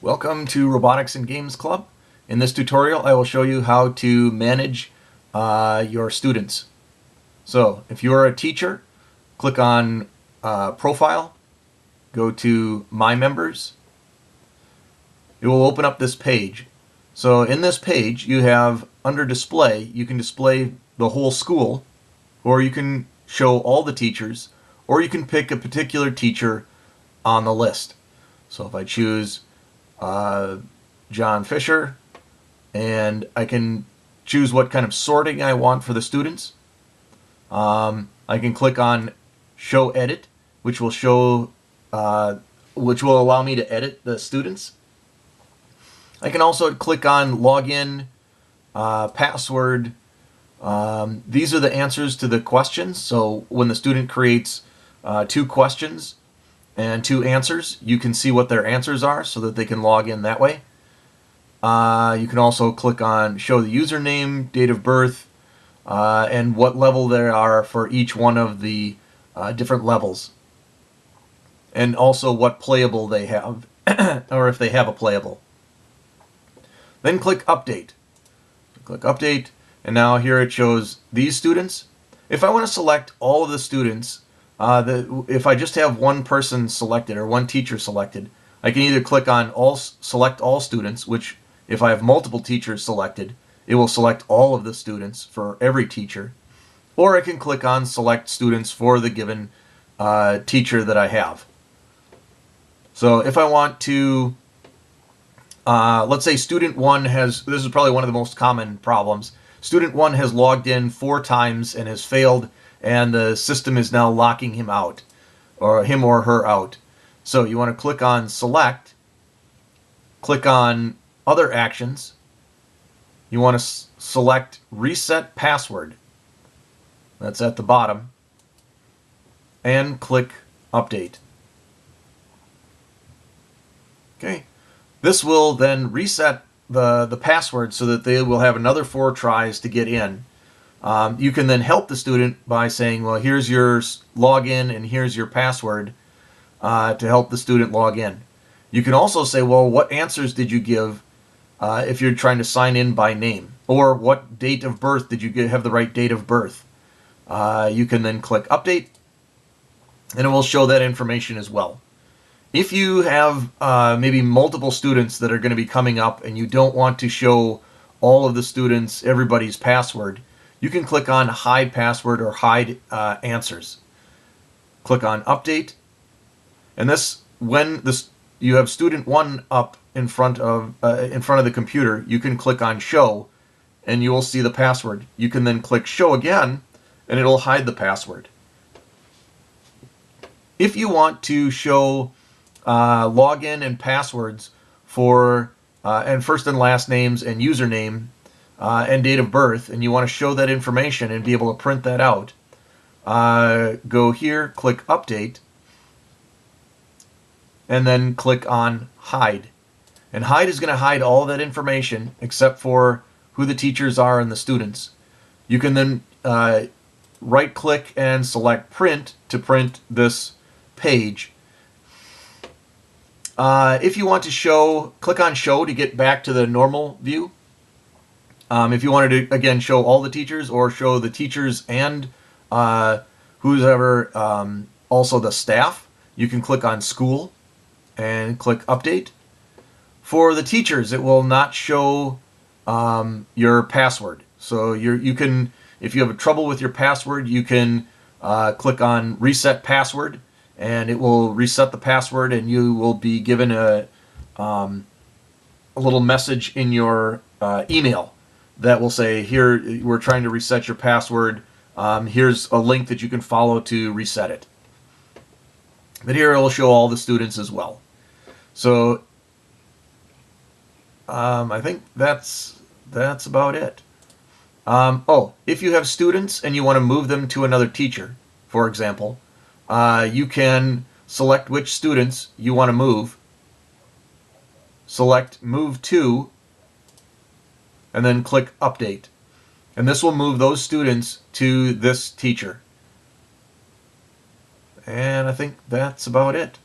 Welcome to Robotics and Games Club. In this tutorial I will show you how to manage your students. So if you're a teacher, click on Profile, go to My Members. It will open up this page. So in this page you have under Display, you can display the whole school, or you can show all the teachers, or you can pick a particular teacher on the list. So if I choose John Fisher, and I can choose what kind of sorting I want for the students. I can click on Show Edit, which will allow me to edit the students. I can also click on Login, Password. These are the answers to the questions. So when the student creates 2 questions and 2 answers, you can see what their answers are so that they can log in that way. You can also click on Show the username, date of birth, and what level they are for each one of the different levels. And also what playable they have, or if they have a playable. Then click Update. Click Update, and now here it shows these students. If I want to select all of the students, if I just have one person selected or one teacher selected, I can either click on Select All Students, which if I have multiple teachers selected, it will select all of the students for every teacher, or I can click on Select Students for the given teacher that I have. So if I want to, let's say student 1 has, this is probably one of the most common problems, student 1 has logged in 4 times and has failed, and the system is now locking him out, or him or her out. So you want to click on Select, click on Other Actions. You want to select Reset Password. That's at the bottom. And click Update. Okay. This will then reset the password so that they will have another 4 tries to get in. You can then help the student by saying, well, here's your login and here's your password to help the student log in. You can also say, well, what answers did you give if you're trying to sign in by name? Or what date of birth did you have the right date of birth? You can then click Update, and it will show that information as well. If you have maybe multiple students that are going to be coming up and you don't want to show all of the students everybody's password, you can click on Hide Password or Hide Answers. Click on Update, and this, when you have student 1 up in front of the computer, you can click on Show, and you will see the password. You can then click Show again, and it'll hide the password. If you want to show login and passwords for and first and last names and username and date of birth, and you want to show that information and be able to print that out, go here, click Update, and then click on Hide. And Hide is going to hide all that information except for who the teachers are and the students. You can then right click and select Print to print this page. If you want to show, click on Show to get back to the normal view. If you wanted to, again, show all the teachers or show the teachers and whoever, also the staff, you can click on School and click Update. For the teachers, it will not show your password. So you can, if you have trouble with your password, you can click on Reset Password, and it will reset the password, and you will be given a little message in your email that will say, here, we're trying to reset your password. Here's a link that you can follow to reset it. But here it will show all the students as well. So I think that's about it. If you have students and you want to move them to another teacher, for example, you can select which students you want to move, select Move To, and then click Update. And this will move those students to this teacher. And I think that's about it.